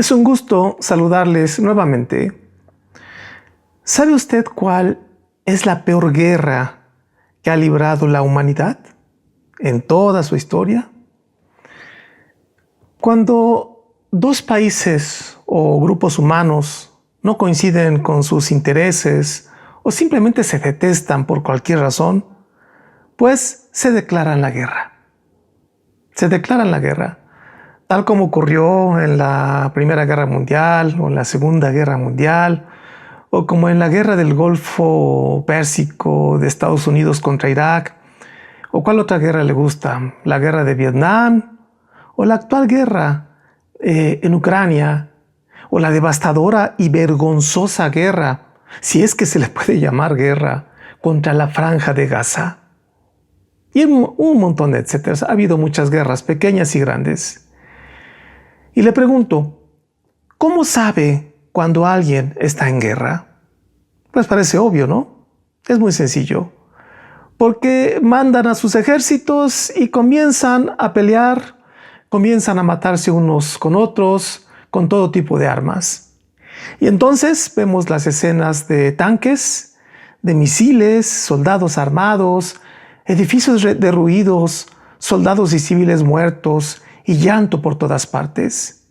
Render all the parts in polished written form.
Es un gusto saludarles nuevamente. ¿Sabe usted cuál es la peor guerra que ha librado la humanidad en toda su historia? Cuando dos países o grupos humanos no coinciden con sus intereses o simplemente se detestan por cualquier razón, pues se declaran la guerra. Se declaran la guerra, tal como ocurrió en la Primera Guerra Mundial o en la Segunda Guerra Mundial, o como en la Guerra del Golfo Pérsico de Estados Unidos contra Irak. ¿O cuál otra guerra le gusta? ¿La Guerra de Vietnam? ¿O la actual guerra en Ucrania? ¿O la devastadora y vergonzosa guerra, si es que se le puede llamar guerra, contra la Franja de Gaza? Y un montón de etcétera. Ha habido muchas guerras, pequeñas y grandes. Y le pregunto, ¿cómo sabe cuando alguien está en guerra? Pues parece obvio, ¿no? Es muy sencillo. Porque mandan a sus ejércitos y comienzan a pelear, comienzan a matarse unos con otros, con todo tipo de armas. Y entonces vemos las escenas de tanques, de misiles, soldados armados, edificios derruidos, soldados y civiles muertos y llanto por todas partes.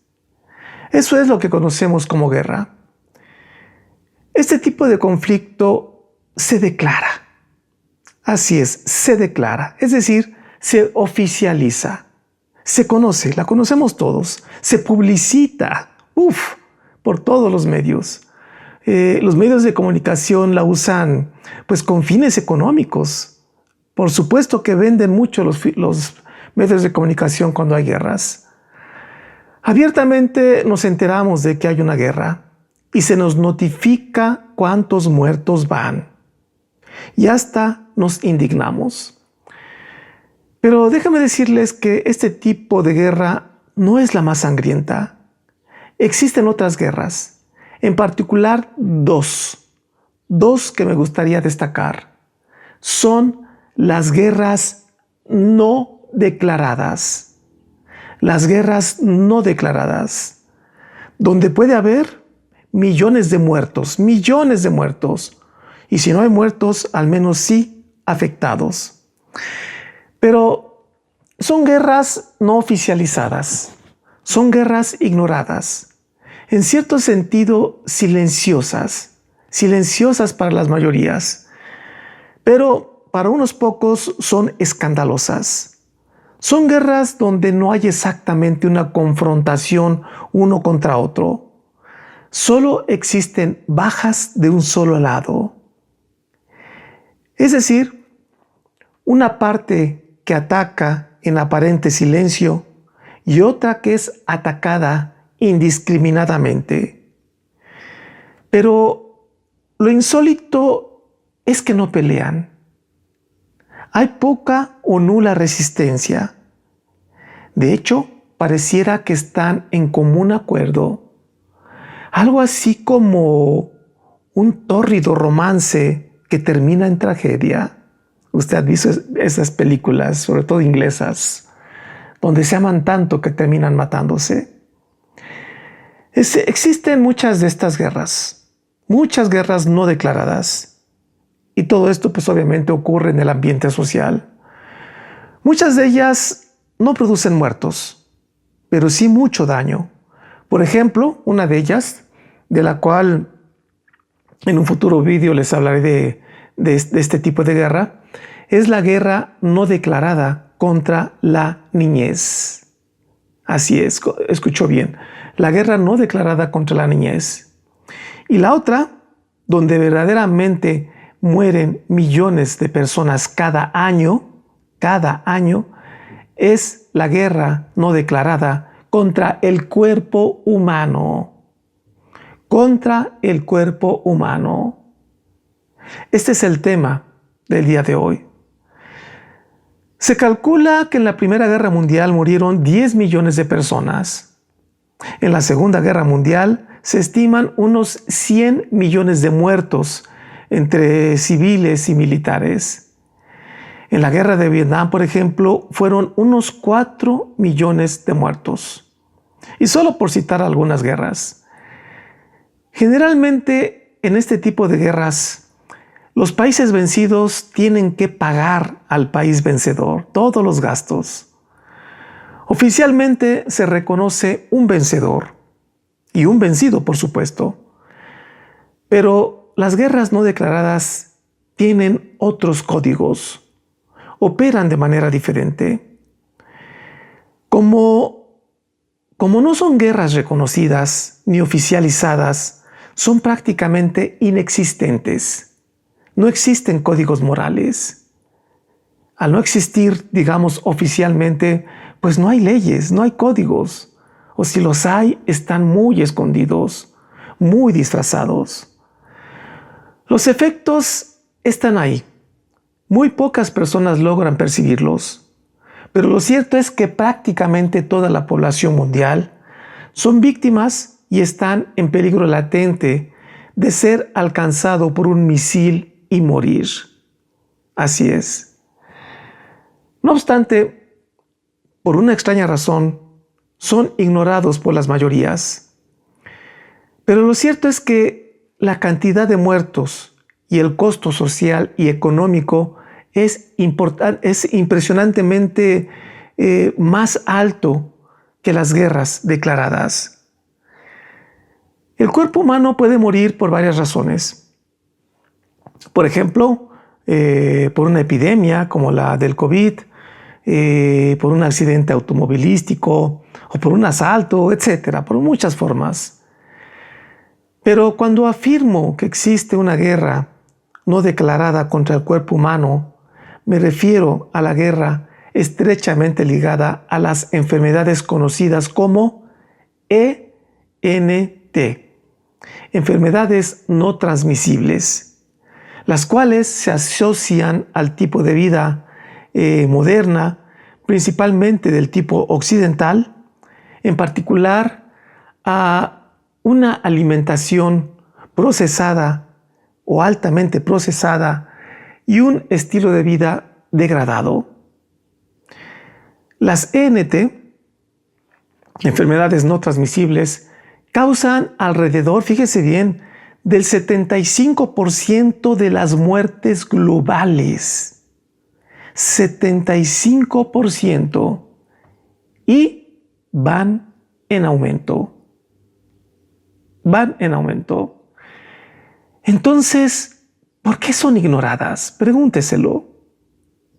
Eso es lo que conocemos como guerra. Este tipo de conflicto se declara. Así es, se declara, es decir, se oficializa, se conoce, la conocemos todos, se publicita, por todos los medios. Los medios de comunicación la usan pues con fines económicos. Por supuesto que venden mucho los medios de comunicación cuando hay guerras. Abiertamente nos enteramos de que hay una guerra y se nos notifica cuántos muertos van. Y hasta nos indignamos. Pero déjame decirles que este tipo de guerra no es la más sangrienta. Existen otras guerras, en particular dos que me gustaría destacar. Son las guerras no declaradas. Las guerras no declaradas, donde puede haber millones de muertos. Y si no hay muertos, al menos sí afectados. Pero son guerras no oficializadas, son guerras ignoradas, en cierto sentido silenciosas para las mayorías, pero para unos pocos son escandalosas. Son guerras donde no hay exactamente una confrontación uno contra otro. Solo existen bajas de un solo lado. Es decir, una parte que ataca en aparente silencio y otra que es atacada indiscriminadamente. Pero lo insólito es que no pelean. Hay poca o nula resistencia. De hecho, pareciera que están en común acuerdo. Algo así como un tórrido romance que termina en tragedia. Usted ha visto esas películas, sobre todo inglesas, donde se aman tanto que terminan matándose. Existen muchas de estas guerras, muchas guerras no declaradas. Y todo esto pues obviamente ocurre en el ambiente social. Muchas de ellas no producen muertos, pero sí mucho daño. Por ejemplo, una de ellas, de la cual en un futuro vídeo les hablaré de este tipo de guerra, es la guerra no declarada contra la niñez. Así es, escuchó bien, la guerra no declarada contra la niñez. Y la otra, donde verdaderamente mueren millones de personas cada año, es la guerra no declarada contra el cuerpo humano. Contra el cuerpo humano. Este es el tema del día de hoy. Se calcula que en la Primera Guerra Mundial murieron 10 millones de personas. En la Segunda Guerra Mundial se estiman unos 100 millones de muertos entre civiles y militares. En la Guerra de Vietnam, por ejemplo, fueron unos 4 millones de muertos. Y solo por citar algunas guerras. Generalmente en este tipo de guerras, los países vencidos tienen que pagar al país vencedor todos los gastos. Oficialmente se reconoce un vencedor y un vencido, por supuesto. Pero las guerras no declaradas tienen otros códigos, operan de manera diferente. Como no son guerras reconocidas ni oficializadas, son prácticamente inexistentes. No existen códigos morales. Al no existir, digamos, oficialmente, pues no hay leyes, no hay códigos. O si los hay, están muy escondidos, muy disfrazados. Los efectos están ahí. Muy pocas personas logran percibirlos. Pero lo cierto es que prácticamente toda la población mundial son víctimas y están en peligro latente de ser alcanzado por un misil y morir. Así es. No obstante, por una extraña razón, son ignorados por las mayorías. Pero lo cierto es que la cantidad de muertos y el costo social y económico es impresionantemente más alto que las guerras declaradas. El cuerpo humano puede morir por varias razones. Por ejemplo, por una epidemia como la del COVID, por un accidente automovilístico o por un asalto, etcétera, por muchas formas. Pero cuando afirmo que existe una guerra no declarada contra el cuerpo humano, me refiero a la guerra estrechamente ligada a las enfermedades conocidas como ENT, enfermedades no transmisibles, las cuales se asocian al tipo de vida moderna, principalmente del tipo occidental, en particular a una alimentación procesada o altamente procesada y un estilo de vida degradado. Las ENT, enfermedades no transmisibles, causan alrededor, fíjese bien, del 75% de las muertes globales. 75%. Y van en aumento. Van en aumento. Entonces, ¿por qué son ignoradas? Pregúnteselo.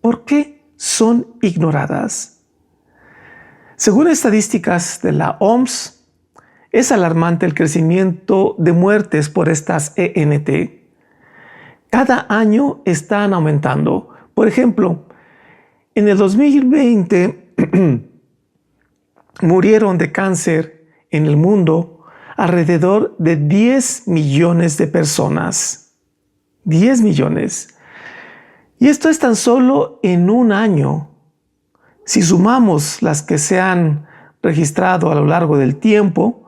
¿Por qué son ignoradas? Según estadísticas de la OMS, es alarmante el crecimiento de muertes por estas ENT. Cada año están aumentando. Por ejemplo, en el 2020 murieron de cáncer en el mundo alrededor de 10 millones de personas. 10 millones. Y esto es tan solo en un año. Si sumamos las que se han registrado a lo largo del tiempo,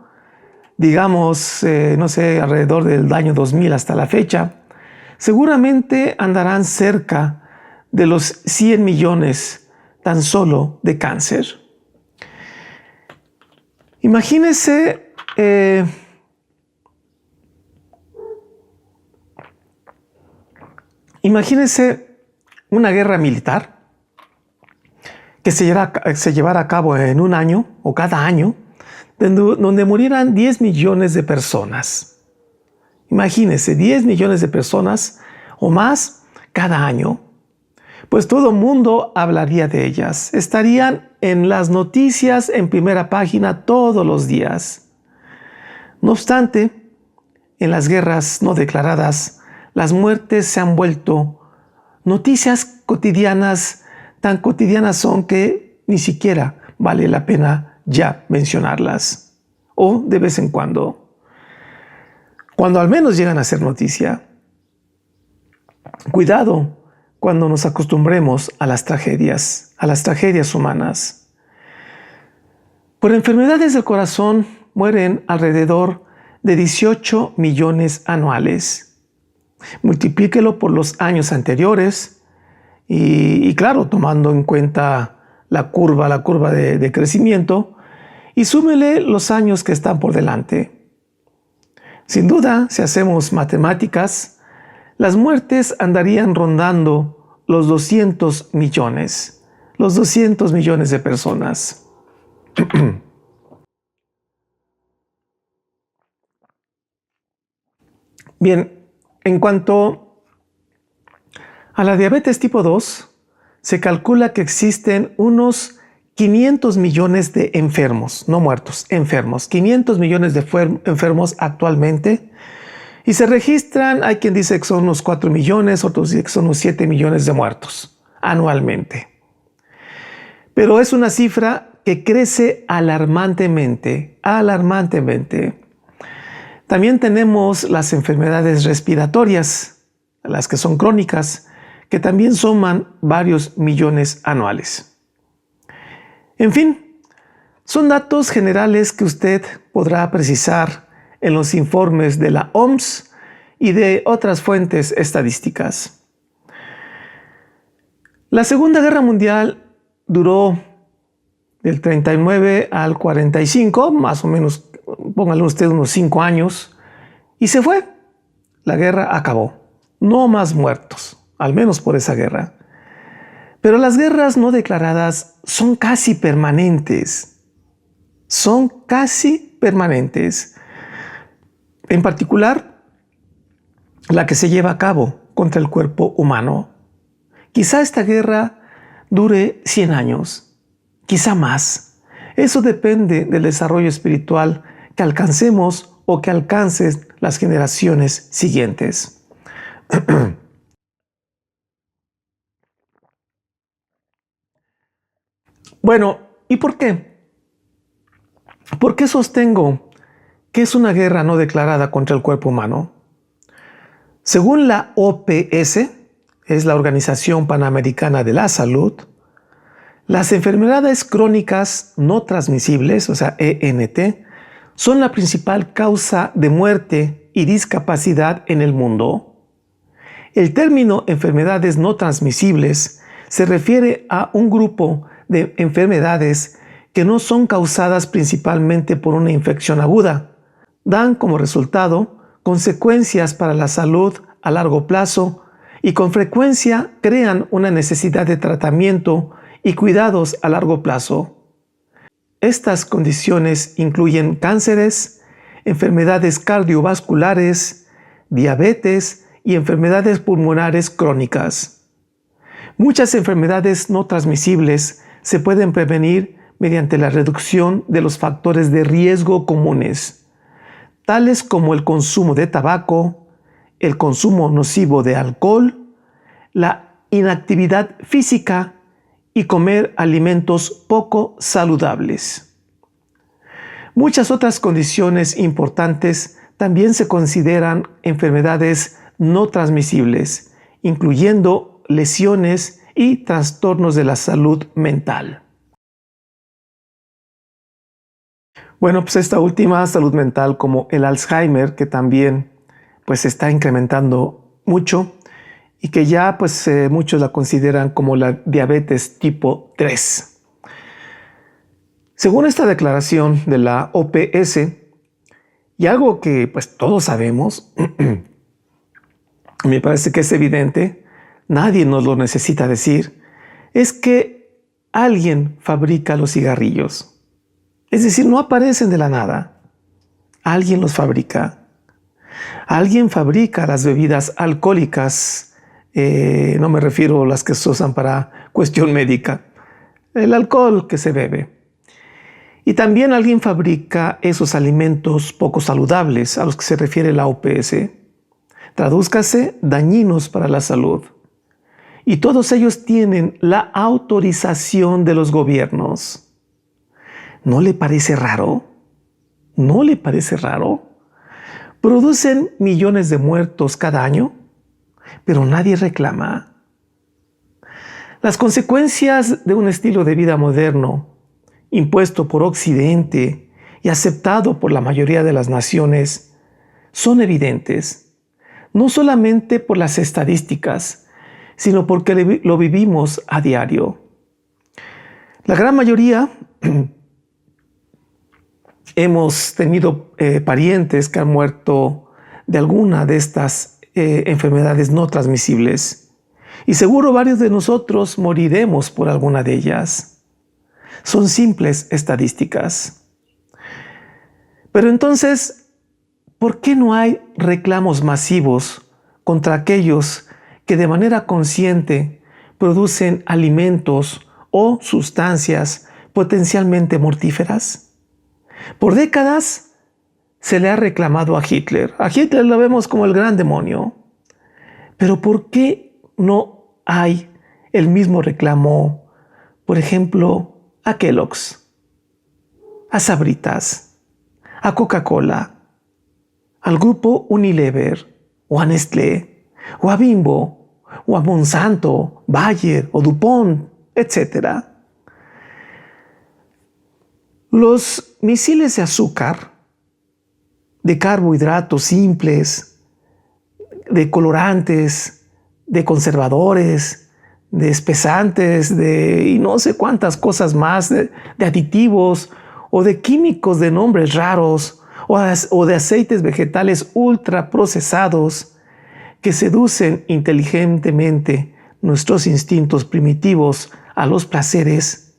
digamos, alrededor del año 2000 hasta la fecha, seguramente andarán cerca de los 100 millones tan solo de cáncer. Imagínese una guerra militar que se llevara a cabo en un año o cada año, donde murieran 10 millones de personas. Imagínese, 10 millones de personas o más cada año. Pues todo el mundo hablaría de ellas. Estarían en las noticias en primera página todos los días. No obstante, en las guerras no declaradas, las muertes se han vuelto noticias cotidianas, tan cotidianas son que ni siquiera vale la pena ya mencionarlas. O de vez en cuando al menos llegan a ser noticia. Cuidado cuando nos acostumbremos a las tragedias humanas. Por enfermedades del corazón mueren alrededor de 18 millones anuales. Multiplíquelo por los años anteriores y claro, tomando en cuenta la curva de crecimiento, y súmele los años que están por delante. Sin duda, si hacemos matemáticas, las muertes andarían rondando los 200 millones de personas. Bien, en cuanto a la diabetes tipo 2, se calcula que existen unos 500 millones de enfermos, no muertos, enfermos. 500 millones de enfermos actualmente. Y se registran, hay quien dice que son unos 4 millones, otros dicen que son unos 7 millones de muertos anualmente. Pero es una cifra que crece alarmantemente. También tenemos las enfermedades respiratorias, las que son crónicas, que también suman varios millones anuales. En fin, son datos generales que usted podrá precisar en los informes de la OMS y de otras fuentes estadísticas. La Segunda Guerra Mundial duró del 39 al 45, más o menos, póngale usted unos 5 años, y se fue. La guerra acabó. No más muertos, al menos por esa guerra. Pero las guerras no declaradas son casi permanentes. En particular, la que se lleva a cabo contra el cuerpo humano. Quizá esta guerra dure 100 años, quizá más. Eso depende del desarrollo espiritual que alcancemos o que alcancen las generaciones siguientes. Bueno, ¿y por qué? ¿Por qué sostengo que es una guerra no declarada contra el cuerpo humano? Según la OPS, es la Organización Panamericana de la Salud, las enfermedades crónicas no transmisibles, o sea, ENT, son la principal causa de muerte y discapacidad en el mundo. El término enfermedades no transmisibles se refiere a un grupo de enfermedades que no son causadas principalmente por una infección aguda. Dan como resultado consecuencias para la salud a largo plazo y con frecuencia crean una necesidad de tratamiento y cuidados a largo plazo. Estas condiciones incluyen cánceres, enfermedades cardiovasculares, diabetes y enfermedades pulmonares crónicas. Muchas enfermedades no transmisibles se pueden prevenir mediante la reducción de los factores de riesgo comunes, tales como el consumo de tabaco, el consumo nocivo de alcohol, la inactividad física y comer alimentos poco saludables. Muchas otras condiciones importantes también se consideran enfermedades no transmisibles, incluyendo lesiones y trastornos de la salud mental. Bueno, pues esta última salud mental, como el Alzheimer, que también pues se está incrementando mucho y que ya pues muchos la consideran como la diabetes tipo 3. Según esta declaración de la OPS, y algo que pues todos sabemos, me parece que es evidente, nadie nos lo necesita decir, es que alguien fabrica los cigarrillos. Es decir, no aparecen de la nada. Alguien los fabrica. Alguien fabrica las bebidas alcohólicas. No me refiero a las que se usan para cuestión médica. El alcohol que se bebe. Y también alguien fabrica esos alimentos poco saludables a los que se refiere la OPS. Tradúzcase, dañinos para la salud. Y todos ellos tienen la autorización de los gobiernos. ¿No le parece raro? ¿No le parece raro? Producen millones de muertos cada año, pero nadie reclama. Las consecuencias de un estilo de vida moderno, impuesto por Occidente y aceptado por la mayoría de las naciones, son evidentes, no solamente por las estadísticas, sino porque lo vivimos a diario. La gran mayoría hemos tenido parientes que han muerto de alguna de estas enfermedades no transmisibles. Y seguro varios de nosotros moriremos por alguna de ellas. Son simples estadísticas. Pero entonces, ¿por qué no hay reclamos masivos contra aquellos que de manera consciente producen alimentos o sustancias potencialmente mortíferas? Por décadas se le ha reclamado a Hitler. A Hitler lo vemos como el gran demonio. Pero ¿por qué no hay el mismo reclamo, por ejemplo, a Kellogg's, a Sabritas, a Coca-Cola, al grupo Unilever, o a Nestlé, o a Bimbo, o a Monsanto, Bayer o DuPont, etc.? Los misiles de azúcar, de carbohidratos simples, de colorantes, de conservadores, de espesantes, y no sé cuántas cosas más, de aditivos o de químicos de nombres raros o de aceites vegetales ultraprocesados que seducen inteligentemente nuestros instintos primitivos a los placeres,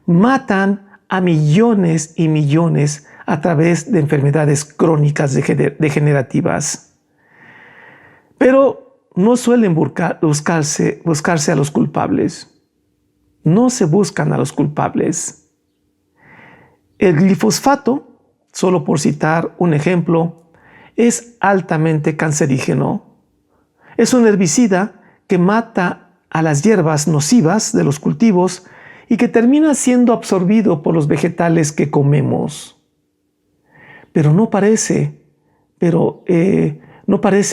matan a millones y millones a través de enfermedades crónicas degenerativas. Pero no suelen buscarse a los culpables. No se buscan a los culpables. El glifosfato, solo por citar un ejemplo, es altamente cancerígeno. Es un herbicida que mata a las hierbas nocivas de los cultivos y que termina siendo absorbido por los vegetales que comemos. Pero no parece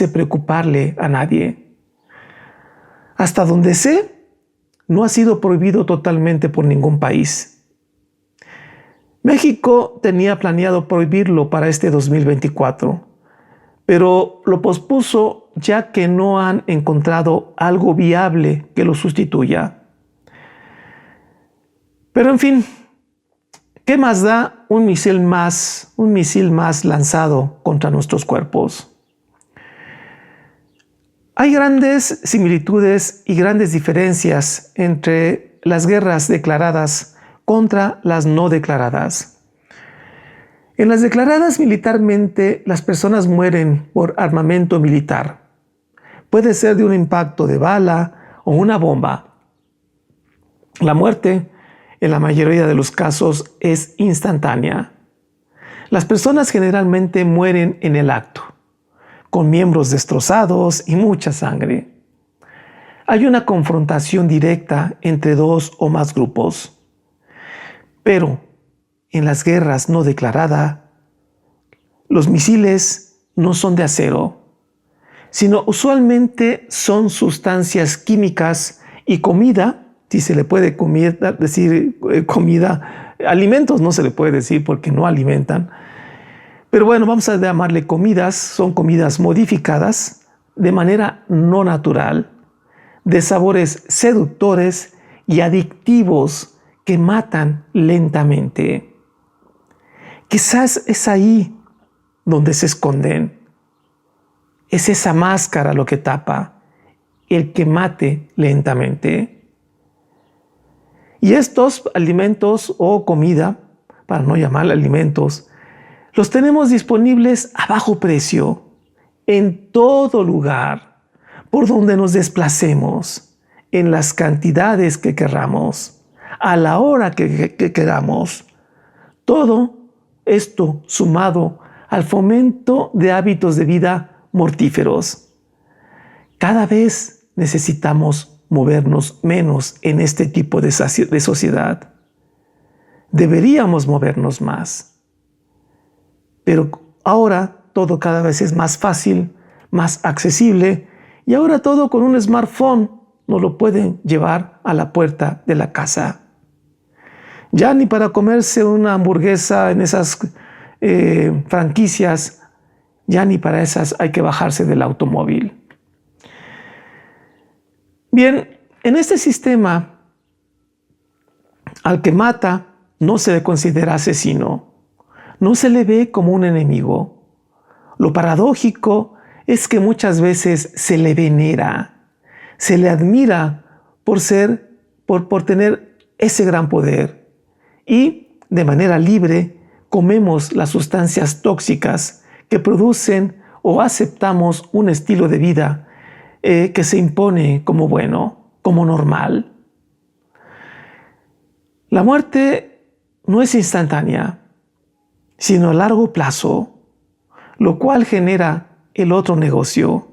preocuparle a nadie. Hasta donde sé, no ha sido prohibido totalmente por ningún país. México tenía planeado prohibirlo para este 2024, pero lo pospuso ya que no han encontrado algo viable que lo sustituya. Pero en fin, ¿qué más da un misil más lanzado contra nuestros cuerpos? Hay grandes similitudes y grandes diferencias entre las guerras declaradas contra las no declaradas. En las declaradas militarmente, las personas mueren por armamento militar. Puede ser de un impacto de bala o una bomba. La muerte, en la mayoría de los casos, es instantánea. Las personas generalmente mueren en el acto, con miembros destrozados y mucha sangre. Hay una confrontación directa entre dos o más grupos. Pero en las guerras no declaradas, los misiles no son de acero, sino usualmente son sustancias químicas y comida. Si se le puede decir comida, alimentos no se le puede decir porque no alimentan. Pero bueno, vamos a llamarle comidas, son comidas modificadas de manera no natural, de sabores seductores y adictivos que matan lentamente. Quizás es ahí donde se esconden. Es esa máscara lo que tapa, el que mate lentamente. Y estos alimentos o comida, para no llamarle alimentos, los tenemos disponibles a bajo precio, en todo lugar, por donde nos desplacemos, en las cantidades que queramos, a la hora que queramos. Todo esto sumado al fomento de hábitos de vida mortíferos. Cada vez necesitamos movernos menos en este tipo de sociedad. Deberíamos movernos más. Pero ahora todo cada vez es más fácil, más accesible, y ahora todo con un smartphone nos lo pueden llevar a la puerta de la casa. Ya ni para comerse una hamburguesa en esas franquicias, ya ni para esas hay que bajarse del automóvil. Bien, en este sistema, al que mata no se le considera asesino. no se le ve como un enemigo. Lo paradójico es que muchas veces se le venera, se le admira por tener ese gran poder y de manera libre comemos las sustancias tóxicas que producen o aceptamos un estilo de vida que se impone como bueno, como normal. La muerte no es instantánea, sino a largo plazo, lo cual genera el otro negocio,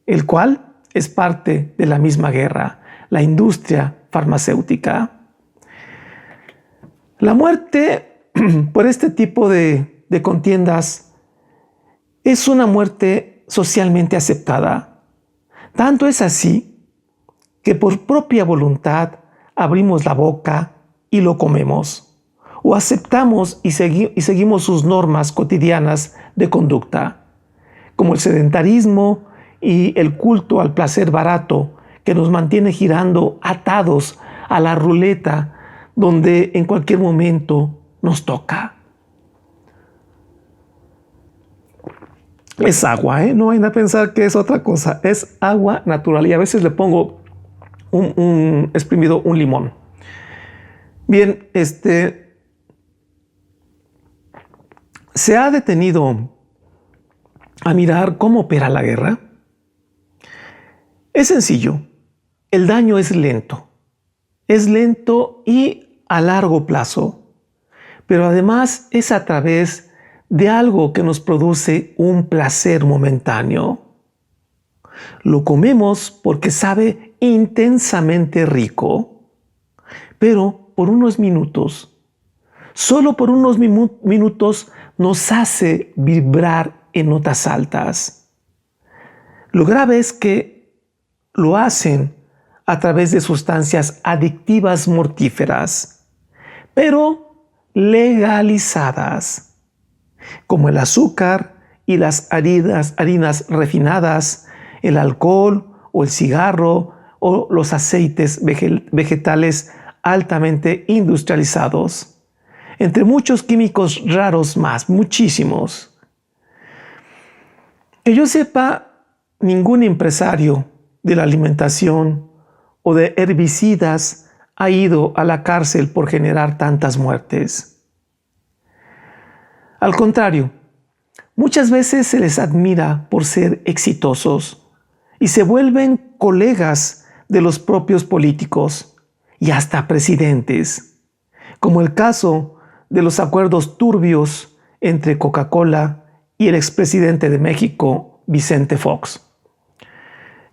el cual es parte de la misma guerra, la industria farmacéutica. La muerte por este tipo de contiendas es una muerte socialmente aceptada. Tanto es así que por propia voluntad abrimos la boca y lo comemos, o aceptamos y seguimos sus normas cotidianas de conducta, como el sedentarismo y el culto al placer barato que nos mantiene girando atados a la ruleta donde en cualquier momento nos toca. Es agua, no vayan a pensar que es otra cosa, es agua natural y a veces le pongo exprimido un limón. Bien, se ha detenido a mirar cómo opera la guerra. Es sencillo, el daño es lento y a largo plazo, pero además es a través de algo que nos produce un placer momentáneo. Lo comemos porque sabe intensamente rico, pero por unos minutos, solo por unos minutos nos hace vibrar en notas altas. Lo grave es que lo hacen a través de sustancias adictivas mortíferas, pero legalizadas, como el azúcar y las harinas refinadas, el alcohol o el cigarro o los aceites vegetales altamente industrializados, entre muchos químicos raros más, muchísimos. Que yo sepa, ningún empresario de la alimentación o de herbicidas ha ido a la cárcel por generar tantas muertes. Al contrario, muchas veces se les admira por ser exitosos y se vuelven colegas de los propios políticos y hasta presidentes, como el caso de los acuerdos turbios entre Coca-Cola y el expresidente de México, Vicente Fox.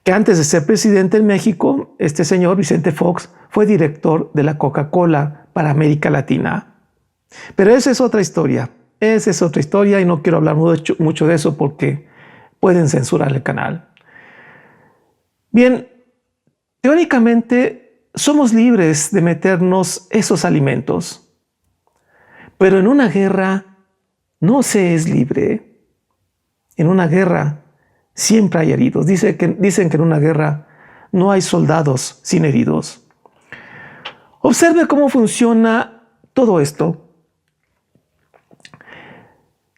Que antes de ser presidente en México, este señor Vicente Fox fue director de la Coca-Cola para América Latina. Pero esa es otra historia. Y no quiero hablar mucho de eso porque pueden censurar el canal. Bien, teóricamente somos libres de meternos esos alimentos, pero en una guerra no se es libre. En una guerra siempre hay heridos. Dicen que en una guerra no hay soldados sin heridos. Observe cómo funciona todo esto.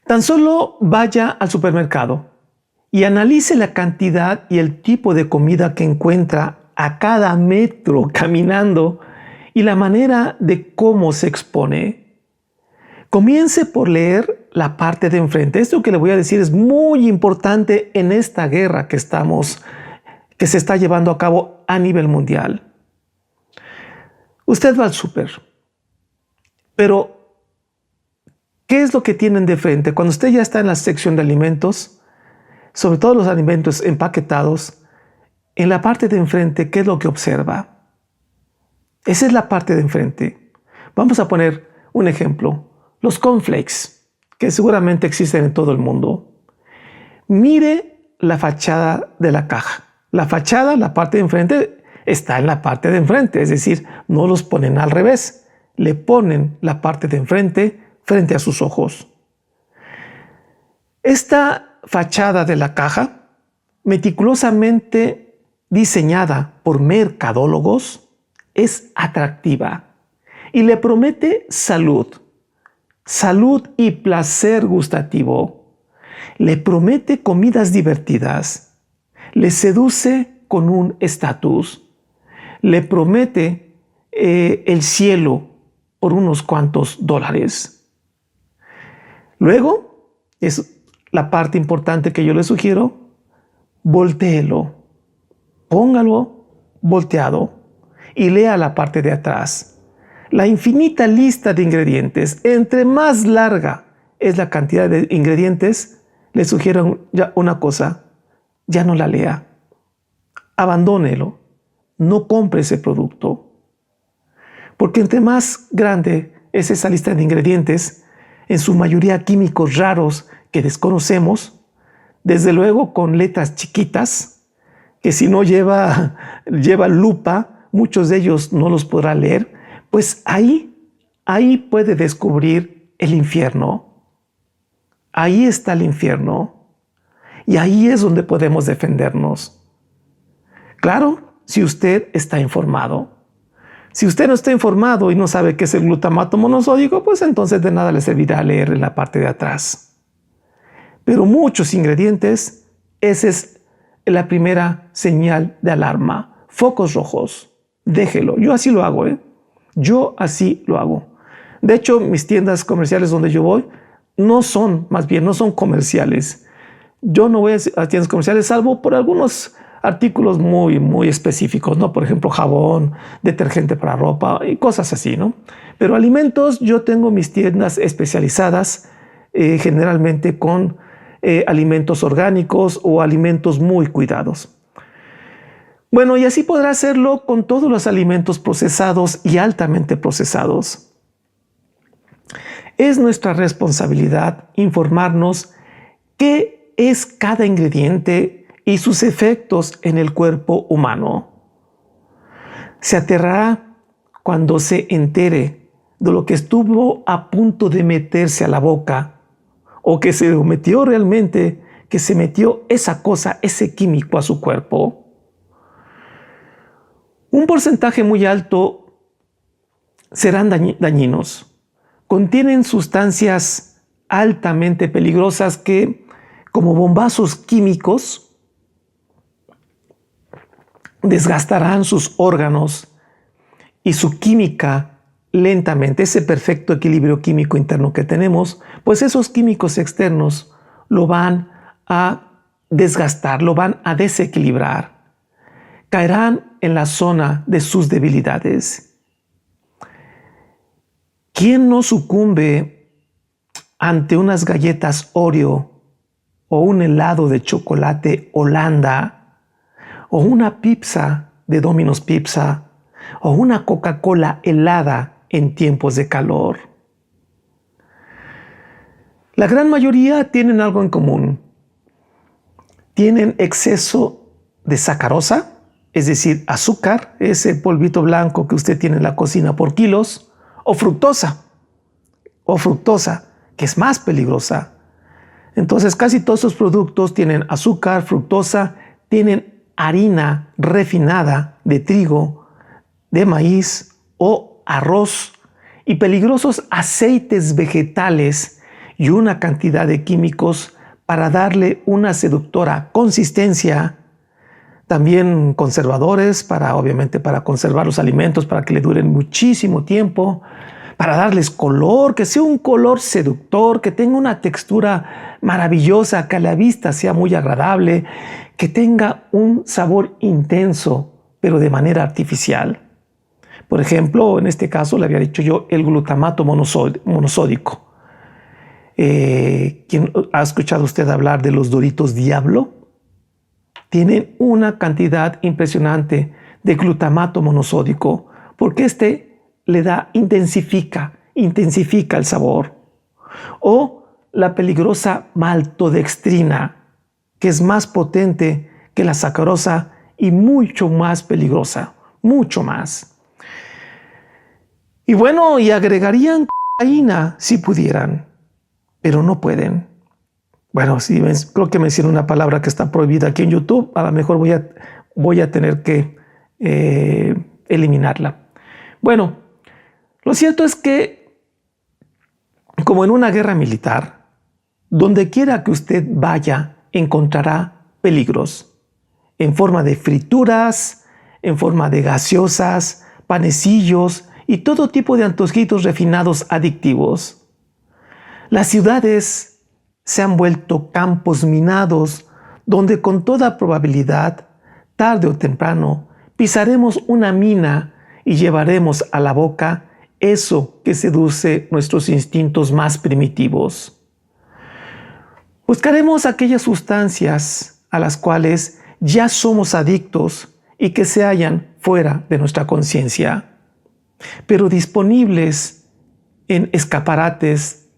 Tan solo vaya al supermercado y analice la cantidad y el tipo de comida que encuentra a cada metro caminando y la manera de cómo se expone. Comience por leer la parte de enfrente. Esto que le voy a decir es muy importante en esta guerra que se está llevando a cabo a nivel mundial. Usted va al súper, pero ¿qué es lo que tienen de frente? Cuando usted ya está en la sección de alimentos, sobre todo los alimentos empaquetados, en la parte de enfrente, ¿qué es lo que observa? Esa es la parte de enfrente. Vamos a poner un ejemplo. Los cornflakes, que seguramente existen en todo el mundo. Mire la fachada de la caja. La fachada, la parte de enfrente, está en la parte de enfrente, es decir, no los ponen al revés. Le ponen la parte de enfrente frente a sus ojos. Esta fachada de la caja, meticulosamente diseñada por mercadólogos, es atractiva y le promete salud, salud y placer gustativo. Le promete comidas divertidas. Le seduce con un estatus. Le promete el cielo por unos cuantos dólares. Luego, es la parte importante que yo le sugiero, voltéelo, póngalo volteado y lea la parte de atrás. La infinita lista de ingredientes, entre más larga es la cantidad de ingredientes, le sugiero ya una cosa, ya no la lea, abandónelo, no compre ese producto. Porque entre más grande es esa lista de ingredientes, en su mayoría químicos raros que desconocemos, desde luego con letras chiquitas, que si no lleva lupa, muchos de ellos no los podrá leer, pues ahí puede descubrir el infierno. Ahí está el infierno. Y ahí es donde podemos defendernos. Claro, si usted está informado. Si usted no está informado y no sabe qué es el glutamato monosódico, pues entonces de nada le servirá leer en la parte de atrás. Pero muchos ingredientes, esa es la primera señal de alarma. Focos rojos, déjelo. Yo así lo hago, ¿eh? Yo así lo hago. De hecho, mis tiendas comerciales donde yo voy no son comerciales. Yo no voy a tiendas comerciales salvo por algunos artículos muy específicos, ¿no? Por ejemplo, jabón, detergente para ropa y cosas así, ¿no? Pero alimentos, yo tengo mis tiendas especializadas, generalmente con alimentos orgánicos o alimentos muy cuidados. Bueno, y así podrá hacerlo con todos los alimentos procesados y altamente procesados. Es nuestra responsabilidad informarnos qué es cada ingrediente y sus efectos en el cuerpo humano. Se aterrará cuando se entere de lo que estuvo a punto de meterse a la boca o que se metió realmente, que se metió esa cosa, ese químico a su cuerpo. Un porcentaje muy alto serán dañinos. Contienen sustancias altamente peligrosas que, como bombazos químicos, desgastarán sus órganos y su química lentamente, ese perfecto equilibrio químico interno que tenemos, pues esos químicos externos lo van a desgastar, lo van a desequilibrar. Caerán en la zona de sus debilidades. ¿Quién no sucumbe ante unas galletas Oreo o un helado de chocolate Holanda o una pizza de Domino's Pizza o una Coca-Cola helada en tiempos de calor? La gran mayoría tienen algo en común. Tienen exceso de sacarosa, es decir, azúcar, ese polvito blanco que usted tiene en la cocina por kilos, o fructosa, que es más peligrosa. Entonces, casi todos esos productos tienen azúcar, fructosa, tienen harina refinada de trigo, de maíz o arroz y peligrosos aceites vegetales y una cantidad de químicos para darle una seductora consistencia. También conservadores obviamente para conservar los alimentos, para que le duren muchísimo tiempo, para darles color, que sea un color seductor, que tenga una textura maravillosa, que a la vista sea muy agradable, que tenga un sabor intenso, pero de manera artificial. Por ejemplo, en este caso le había dicho yo el glutamato monosódico. ¿Quién ha escuchado usted hablar de los Doritos Diablo? Tienen una cantidad impresionante de glutamato monosódico porque intensifica el sabor. O la peligrosa maltodextrina, que es más potente que la sacarosa y mucho más peligrosa, mucho más. Y bueno, y agregarían cocaína si pudieran, pero no pueden. Bueno, sí, creo que mencioné una palabra que está prohibida aquí en YouTube. A lo mejor voy a tener que eliminarla. Bueno, lo cierto es que como en una guerra militar, donde quiera que usted vaya, encontrará peligros en forma de frituras, en forma de gaseosas, panecillos y todo tipo de antojitos refinados adictivos. Las ciudades se han vuelto campos minados donde con toda probabilidad, tarde o temprano, pisaremos una mina y llevaremos a la boca eso que seduce nuestros instintos más primitivos. Buscaremos aquellas sustancias a las cuales ya somos adictos y que se hallan fuera de nuestra conciencia, pero disponibles en escaparates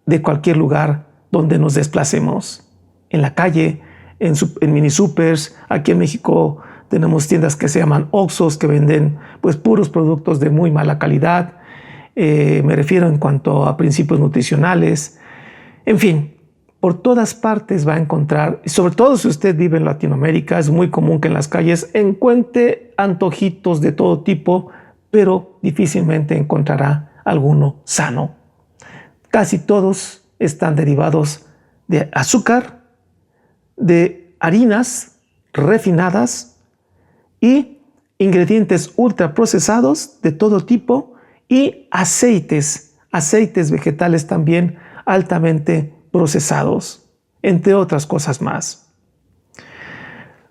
de cualquier lugar donde nos desplacemos. En la calle, en mini supers, aquí en México tenemos tiendas que se llaman Oxxos que venden pues puros productos de muy mala calidad. Me refiero en cuanto a principios nutricionales. En fin, por todas partes va a encontrar, y sobre todo si usted vive en Latinoamérica, es muy común que en las calles encuentre antojitos de todo tipo, pero difícilmente encontrará alguno sano. Casi todos están derivados de azúcar, de harinas refinadas y ingredientes ultraprocesados de todo tipo y aceites vegetales también altamente procesados, entre otras cosas más.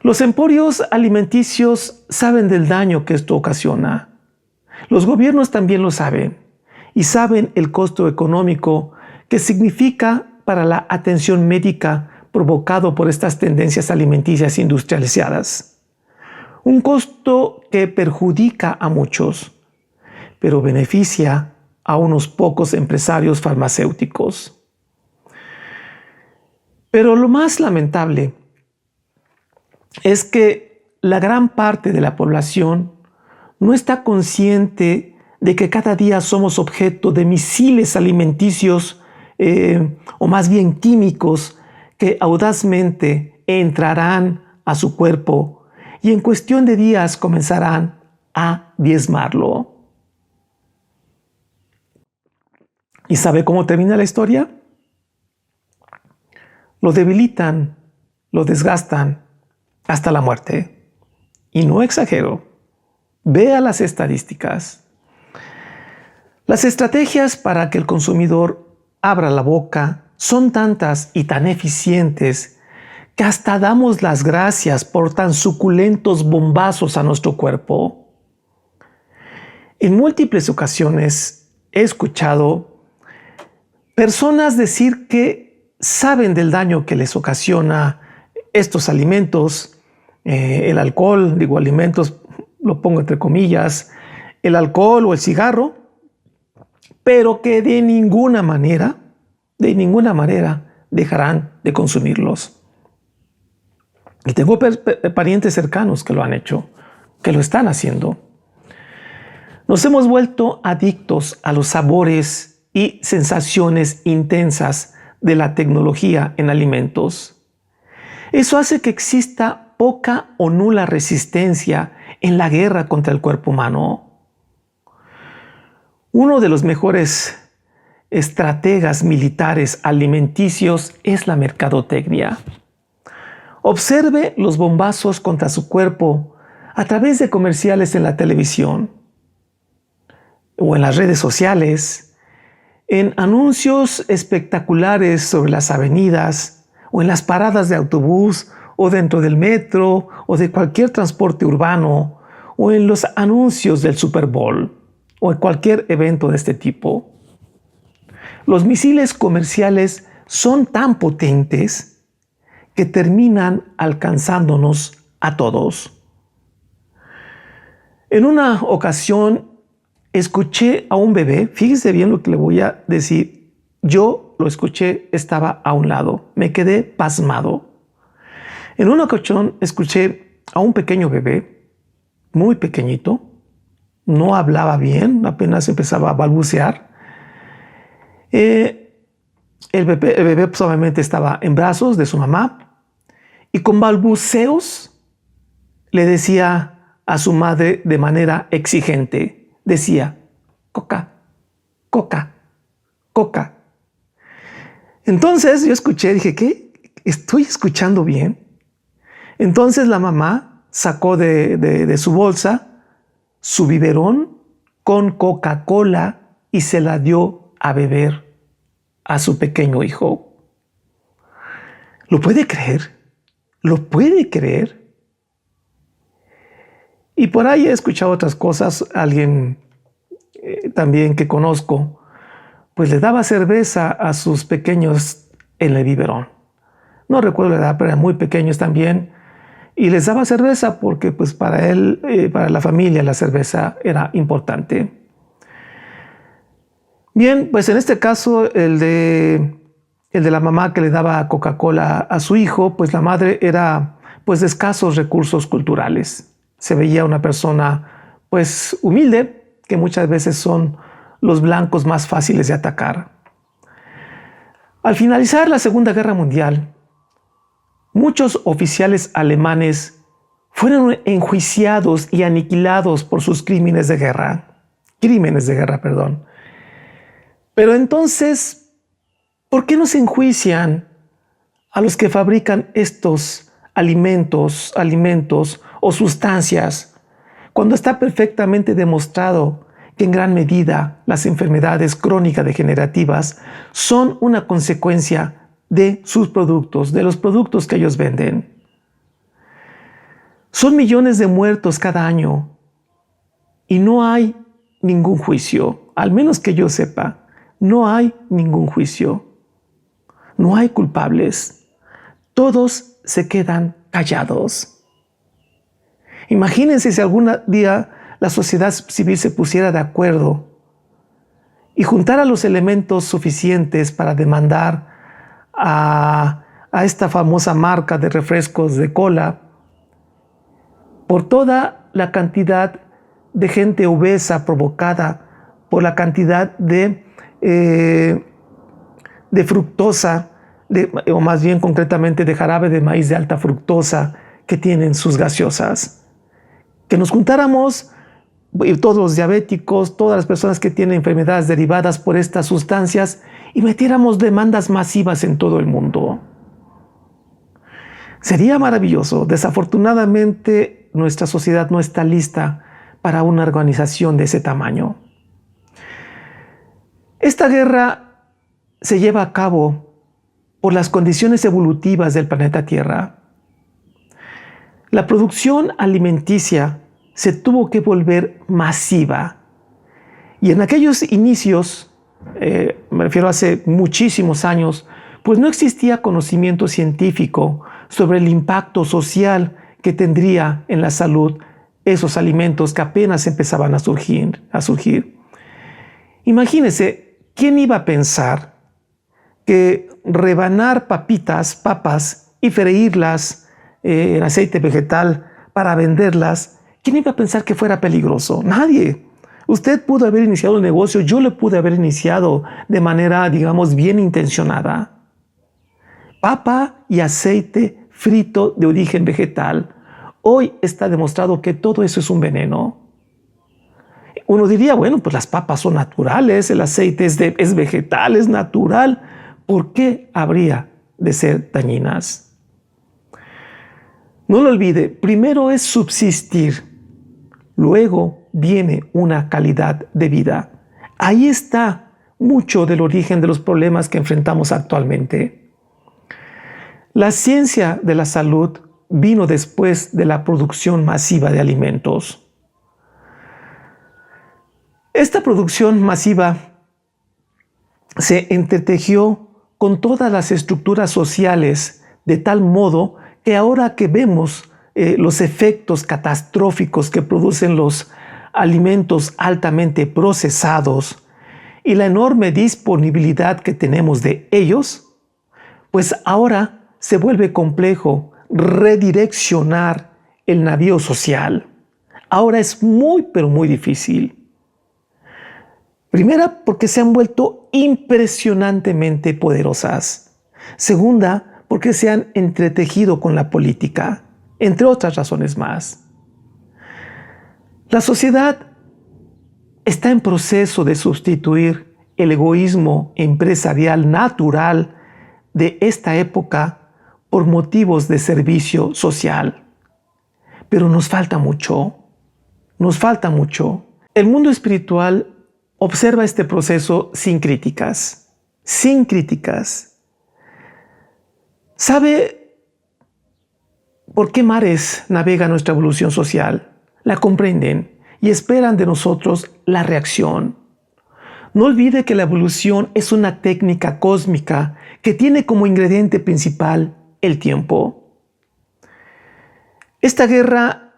Los emporios alimenticios saben del daño que esto ocasiona. Los gobiernos también lo saben y saben el costo económico que significa para la atención médica provocado por estas tendencias alimenticias industrializadas. Un costo que perjudica a muchos, pero beneficia a unos pocos empresarios farmacéuticos. Pero lo más lamentable es que la gran parte de la población no está consciente de que cada día somos objeto de misiles alimenticios o más bien químicos que audazmente entrarán a su cuerpo y en cuestión de días comenzarán a diezmarlo. ¿Y sabe cómo termina la historia? Lo debilitan, lo desgastan hasta la muerte. Y no exagero. Vea las estadísticas. Las estrategias para que el consumidor abra la boca son tantas y tan eficientes que hasta damos las gracias por tan suculentos bombazos a nuestro cuerpo. En múltiples ocasiones he escuchado personas decir que saben del daño que les ocasiona estos alimentos, el alcohol, digo alimentos, lo pongo entre comillas, el alcohol o el cigarro, pero que de ninguna manera dejarán de consumirlos. Y tengo parientes cercanos que lo han hecho, que lo están haciendo. Nos hemos vuelto adictos a los sabores y sensaciones intensas de la tecnología en alimentos. Eso hace que exista poca o nula resistencia en la guerra contra el cuerpo humano. Uno de los mejores estrategas militares alimenticios es la mercadotecnia. Observe los bombazos contra su cuerpo a través de comerciales en la televisión o en las redes sociales, en anuncios espectaculares sobre las avenidas o en las paradas de autobús o dentro del metro o de cualquier transporte urbano o en los anuncios del Super Bowl o en cualquier evento de este tipo. Los misiles comerciales son tan potentes que terminan alcanzándonos a todos. En una ocasión escuché a un bebé, fíjese bien lo que le voy a decir, yo lo escuché, estaba a un lado, me quedé pasmado. En una ocasión escuché a un pequeño bebé, muy pequeñito, no hablaba bien, apenas empezaba a balbucear. El bebé pues, obviamente estaba en brazos de su mamá y con balbuceos le decía a su madre de manera exigente, decía, coca, coca, coca. Entonces yo escuché, dije, ¿qué? ¿Estoy escuchando bien? Entonces la mamá sacó de su bolsa su biberón con Coca-Cola y se la dio a beber a su pequeño hijo. ¿Lo puede creer? ¿Lo puede creer? Y por ahí he escuchado otras cosas. Alguien también que conozco, pues le daba cerveza a sus pequeños en el biberón. No recuerdo la edad, pero eran muy pequeños también. Y les daba cerveza porque pues para él, para la familia, la cerveza era importante. Bien, pues en este caso, el de la mamá que le daba Coca-Cola a su hijo, pues la madre era pues de escasos recursos culturales. Se veía una persona pues humilde, que muchas veces son los blancos más fáciles de atacar. Al finalizar la Segunda Guerra Mundial, muchos oficiales alemanes fueron enjuiciados y aniquilados por sus crímenes de guerra. Pero entonces, ¿por qué no se enjuician a los que fabrican estos alimentos o sustancias cuando está perfectamente demostrado que en gran medida las enfermedades crónicas degenerativas son una consecuencia de sus productos, de los productos que ellos venden? Son millones de muertos cada año y no hay ningún juicio, al menos que yo sepa, no hay ningún juicio. No hay culpables. Todos se quedan callados. Imagínense si algún día la sociedad civil se pusiera de acuerdo y juntara los elementos suficientes para demandar a esta famosa marca de refrescos de cola por toda la cantidad de gente obesa provocada por la cantidad de fructosa, o más bien concretamente de jarabe de maíz de alta fructosa que tienen sus gaseosas. Que nos juntáramos todos los diabéticos, todas las personas que tienen enfermedades derivadas por estas sustancias y metiéramos demandas masivas en todo el mundo. Sería maravilloso. Desafortunadamente, nuestra sociedad no está lista para una organización de ese tamaño. Esta guerra se lleva a cabo por las condiciones evolutivas del planeta Tierra. La producción alimenticia se tuvo que volver masiva. Y en aquellos inicios, me refiero a hace muchísimos años, pues no existía conocimiento científico sobre el impacto social que tendría en la salud esos alimentos que apenas empezaban a surgir. Imagínense, ¿quién iba a pensar que rebanar papas y freírlas en aceite vegetal para venderlas, quién iba a pensar que fuera peligroso? Nadie. Usted pudo haber iniciado el negocio, yo lo pude haber iniciado de manera, digamos, bien intencionada. Papa y aceite frito de origen vegetal. Hoy está demostrado que todo eso es un veneno. Uno diría, bueno, pues las papas son naturales, el aceite es vegetal, es natural. ¿Por qué habría de ser dañinas? No lo olvide, primero es subsistir, luego viene una calidad de vida. Ahí está mucho del origen de los problemas que enfrentamos actualmente. La ciencia de la salud vino después de la producción masiva de alimentos. Esta producción masiva se entretejió con todas las estructuras sociales de tal modo que ahora que vemos los efectos catastróficos que producen los alimentos altamente procesados y la enorme disponibilidad que tenemos de ellos, pues ahora se vuelve complejo redireccionar el navío social. Ahora es muy, pero muy difícil. Primera, porque se han vuelto impresionantemente poderosas. Segunda, porque se han entretejido con la política, entre otras razones más. La sociedad está en proceso de sustituir el egoísmo empresarial natural de esta época por motivos de servicio social. Pero nos falta mucho. Nos falta mucho. El mundo espiritual observa este proceso sin críticas. Sin críticas. ¿Sabe por qué mares navega nuestra evolución social? La comprenden y esperan de nosotros la reacción. No olvide que la evolución es una técnica cósmica que tiene como ingrediente principal el tiempo. Esta guerra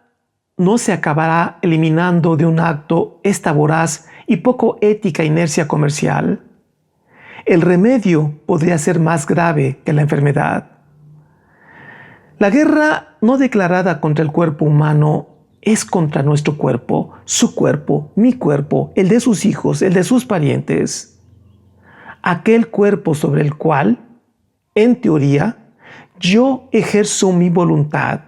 no se acabará eliminando de un acto esta voraz y poco ética inercia comercial. El remedio podría ser más grave que la enfermedad. La guerra no declarada contra el cuerpo humano es contra nuestro cuerpo, su cuerpo, mi cuerpo, el de sus hijos, el de sus parientes. Aquel cuerpo sobre el cual, en teoría, yo ejerzo mi voluntad.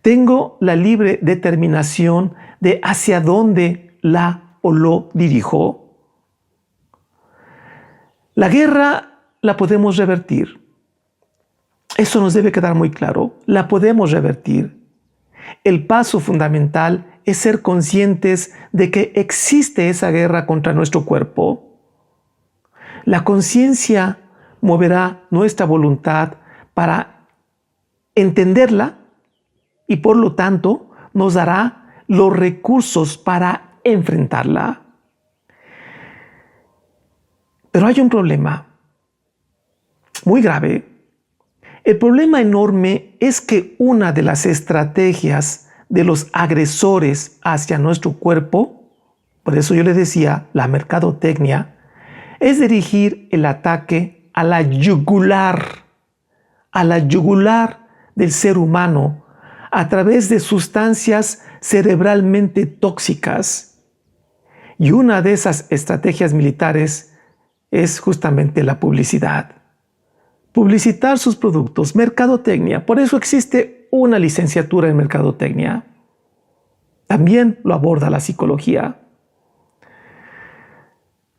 Tengo la libre determinación de hacia dónde la o lo dirijo. La guerra la podemos revertir. Eso nos debe quedar muy claro. La podemos revertir. El paso fundamental es ser conscientes de que existe esa guerra contra nuestro cuerpo. La conciencia moverá nuestra voluntad para entenderla y por lo tanto nos dará los recursos para enfrentarla. Pero hay un problema muy grave. El problema enorme es que una de las estrategias de los agresores hacia nuestro cuerpo, por eso yo le decía la mercadotecnia, es dirigir el ataque a la yugular del ser humano a través de sustancias cerebralmente tóxicas. Y una de esas estrategias militares es justamente la publicidad. Publicitar sus productos, mercadotecnia. Por eso existe una licenciatura en mercadotecnia. También lo aborda la psicología.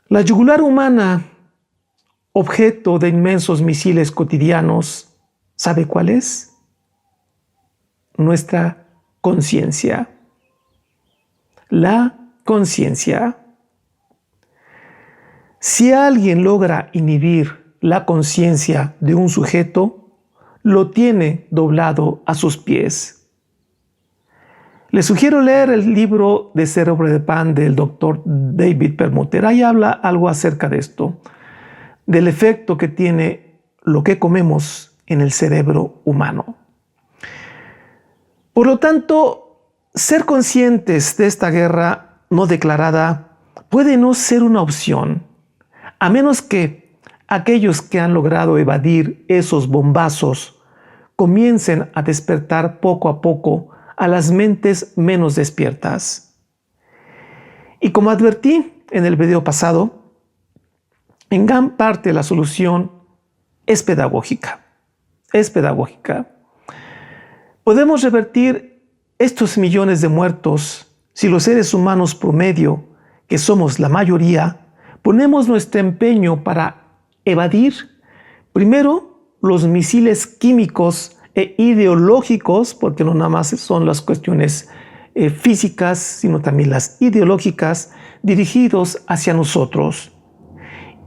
La yugular humana, objeto de inmensos misiles cotidianos, ¿sabe cuál es? Nuestra conciencia. La conciencia. Si alguien logra inhibir la conciencia de un sujeto, lo tiene doblado a sus pies. Les sugiero leer el libro de Cerebro de Pan del doctor David Perlmutter. Ahí habla algo acerca de esto, del efecto que tiene lo que comemos en el cerebro humano. Por lo tanto, ser conscientes de esta guerra no declarada puede no ser una opción, a menos que aquellos que han logrado evadir esos bombazos comiencen a despertar poco a poco a las mentes menos despiertas. Y como advertí en el video pasado, en gran parte la solución es pedagógica. Es pedagógica. Podemos revertir estos millones de muertos si los seres humanos promedio, que somos la mayoría, ponemos nuestro empeño para evadir, primero, los misiles químicos e ideológicos, porque no nada más son las cuestiones físicas, sino también las ideológicas, dirigidos hacia nosotros.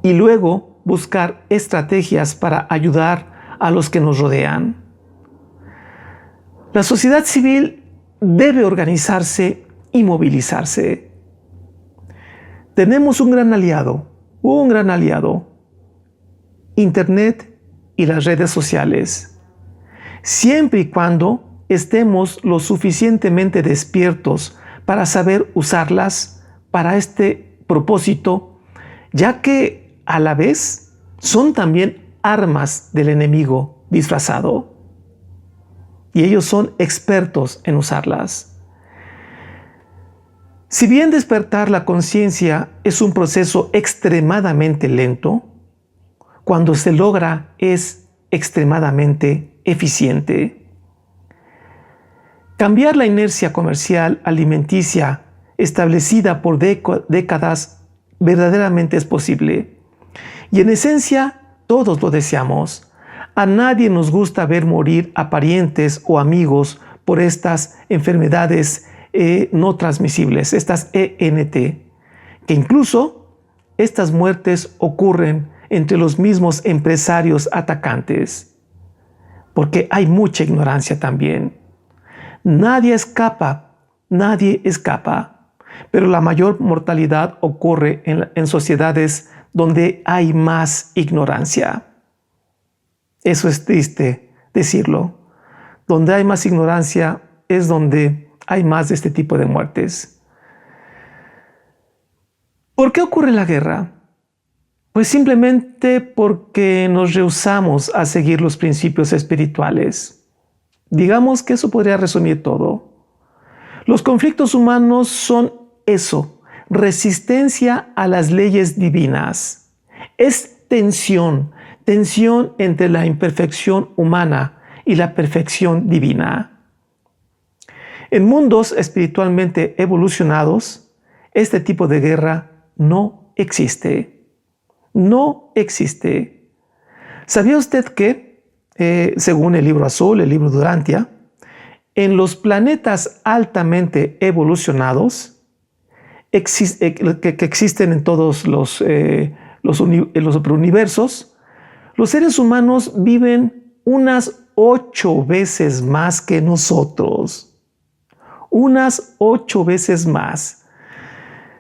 Y luego, buscar estrategias para ayudar a los que nos rodean. La sociedad civil debe organizarse y movilizarse. Tenemos un gran aliado, Internet y las redes sociales. Siempre y cuando estemos lo suficientemente despiertos para saber usarlas para este propósito, ya que a la vez son también armas del enemigo disfrazado. Y ellos son expertos en usarlas. Si bien despertar la conciencia es un proceso extremadamente lento, cuando se logra es extremadamente eficiente. Cambiar la inercia comercial alimenticia establecida por décadas verdaderamente es posible. Y en esencia Todos lo deseamos. A nadie nos gusta ver morir a parientes o amigos por estas enfermedades no transmisibles, estas ENT, que incluso estas muertes ocurren entre los mismos empresarios atacantes, porque hay mucha ignorancia también. Nadie escapa, pero la mayor mortalidad ocurre en sociedades donde hay más ignorancia. Eso es triste decirlo. Donde hay más ignorancia es donde hay más de este tipo de muertes. ¿Por qué ocurre la guerra? Pues simplemente porque nos rehusamos a seguir los principios espirituales. Digamos que eso podría resumir todo. Los conflictos humanos son eso, resistencia a las leyes divinas. Es tensión entre la imperfección humana y la perfección divina. En mundos espiritualmente evolucionados, este tipo de guerra no existe. No existe. ¿Sabía usted que, según el libro azul, el libro Durantia, en los planetas altamente evolucionados, que existen en todos los superuniversos, los seres humanos viven unas 8 veces más que nosotros. Unas 8 veces más.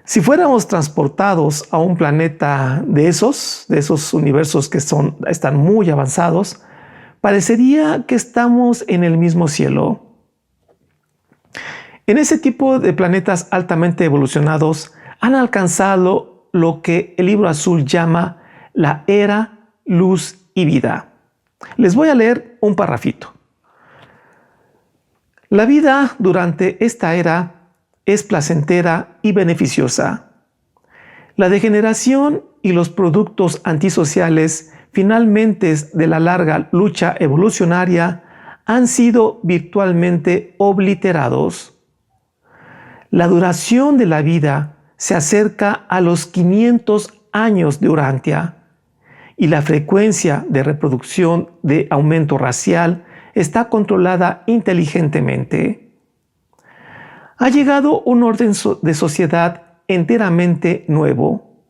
Si fuéramos transportados a un planeta de esos universos que están muy avanzados, parecería que estamos en el mismo cielo. En ese tipo de planetas altamente evolucionados han alcanzado lo que el libro azul llama la era, luz y vida. Les voy a leer un parrafito. La vida durante esta era es placentera y beneficiosa. La degeneración y los productos antisociales finalmente de la larga lucha evolucionaria han sido virtualmente obliterados. La duración de la vida se acerca a los 500 años de Durantia y la frecuencia de reproducción de aumento racial está controlada inteligentemente. Ha llegado un orden de sociedad enteramente nuevo.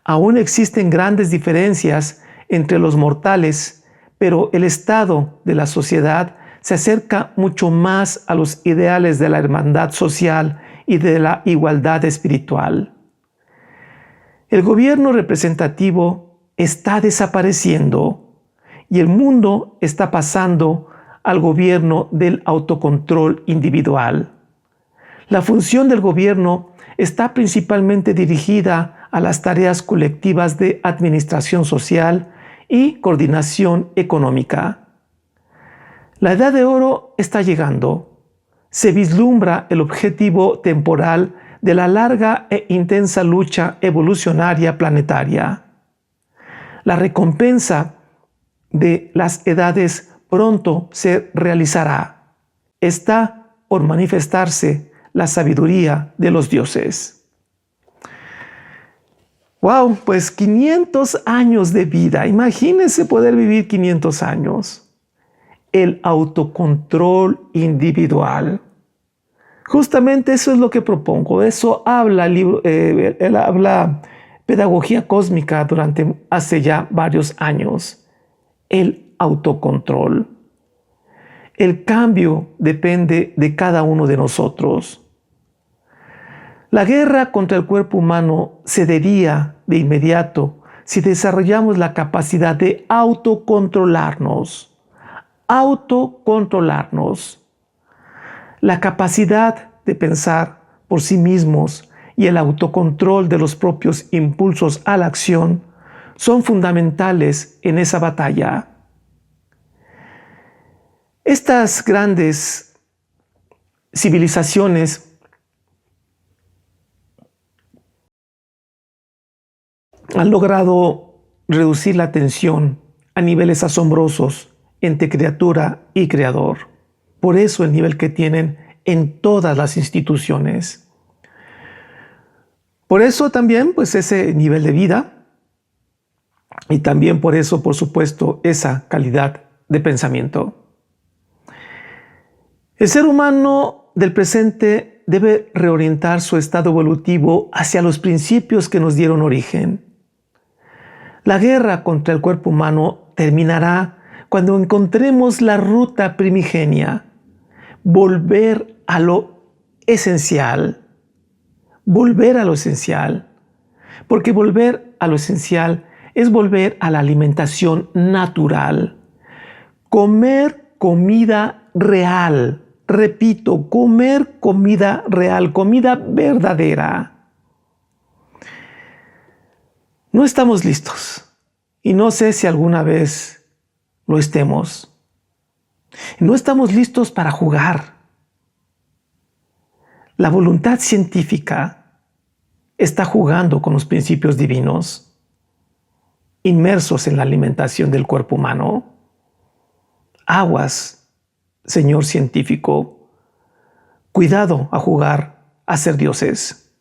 Aún existen grandes diferencias entre los mortales, pero el estado de la sociedad se acerca mucho más a los ideales de la hermandad social y de la igualdad espiritual. El gobierno representativo está desapareciendo y el mundo está pasando al gobierno del autocontrol individual. La función del gobierno está principalmente dirigida a las tareas colectivas de administración social y coordinación económica. La edad de oro está llegando. Se vislumbra el objetivo temporal de la larga e intensa lucha evolucionaria planetaria. La recompensa de las edades pronto se realizará. Está por manifestarse la sabiduría de los dioses. ¡Wow! Pues 500 años de vida. Imagínense poder vivir 500 años. El autocontrol individual. Justamente eso es lo que propongo. Eso habla habla Pedagogía Cósmica hace ya varios años. El autocontrol. El cambio depende de cada uno de nosotros. La guerra contra el cuerpo humano cedería de inmediato si desarrollamos la capacidad de autocontrolarnos. Autocontrolarnos. La capacidad de pensar por sí mismos y el autocontrol de los propios impulsos a la acción son fundamentales en esa batalla. Estas grandes civilizaciones han logrado reducir la tensión a niveles asombrosos entre criatura y creador. Por eso el nivel que tienen en todas las instituciones. Por eso también, pues ese nivel de vida y también por eso, por supuesto, esa calidad de pensamiento. El ser humano del presente debe reorientar su estado evolutivo hacia los principios que nos dieron origen. La guerra contra el cuerpo humano terminará cuando encontremos la ruta primigenia, volver a lo esencial, porque volver a lo esencial es volver a la alimentación natural, comer comida real. Repito, comer comida real, comida verdadera. No estamos listos y no sé si alguna vez lo estemos. No estamos listos para jugar. La voluntad científica está jugando con los principios divinos, inmersos en la alimentación del cuerpo humano. Aguas, señor científico, cuidado a jugar a ser dioses.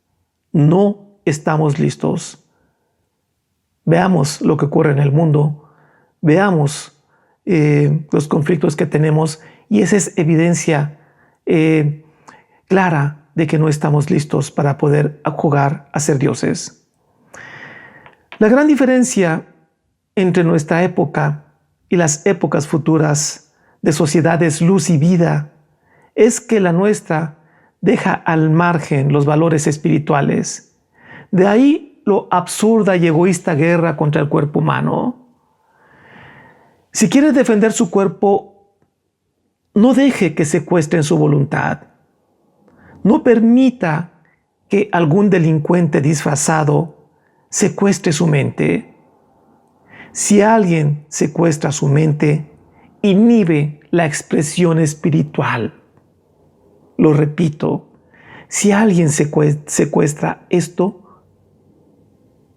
No estamos listos. Veamos lo que ocurre en el mundo, veamos los conflictos que tenemos, y esa es evidencia clara de que no estamos listos para poder jugar a ser dioses. La gran diferencia entre nuestra época y las épocas futuras de sociedades luz y vida es que la nuestra deja al margen los valores espirituales. De ahí lo absurda y egoísta guerra contra el cuerpo humano. Si quiere defender su cuerpo, no deje que secuestren su voluntad. No permita que algún delincuente disfrazado secuestre su mente. Si alguien secuestra su mente, inhibe la expresión espiritual. Lo repito, si alguien secuestra esto,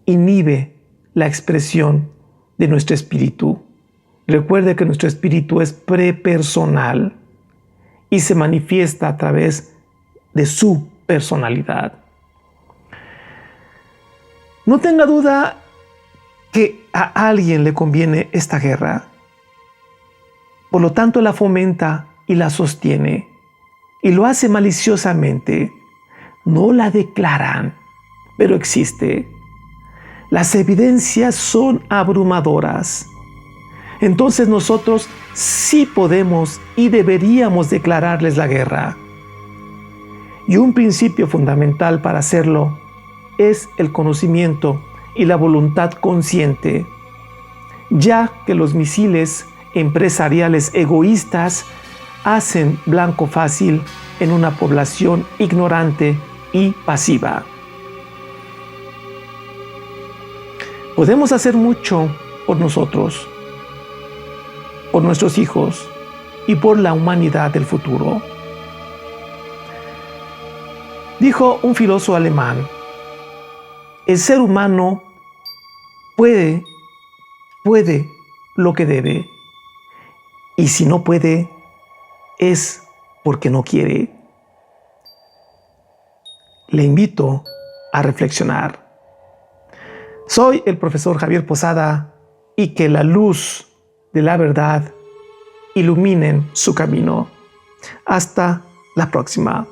inhibe la expresión de nuestro espíritu. Recuerde que nuestro espíritu es prepersonal y se manifiesta a través de su personalidad. No tenga duda que a alguien le conviene esta guerra. Por lo tanto, la fomenta y la sostiene, y lo hace maliciosamente. No la declaran, pero existe. Las evidencias son abrumadoras. Entonces nosotros sí podemos y deberíamos declararles la guerra. Y un principio fundamental para hacerlo es el conocimiento y la voluntad consciente, ya que los misiles empresariales egoístas hacen blanco fácil en una población ignorante y pasiva. Podemos hacer mucho por nosotros, por nuestros hijos y por la humanidad del futuro. Dijo un filósofo alemán: el ser humano puede lo que debe, y si no puede, es porque no quiere. Le invito a reflexionar. Soy el profesor Javier Posada, y que la luz de la verdad ilumine su camino. Hasta la próxima.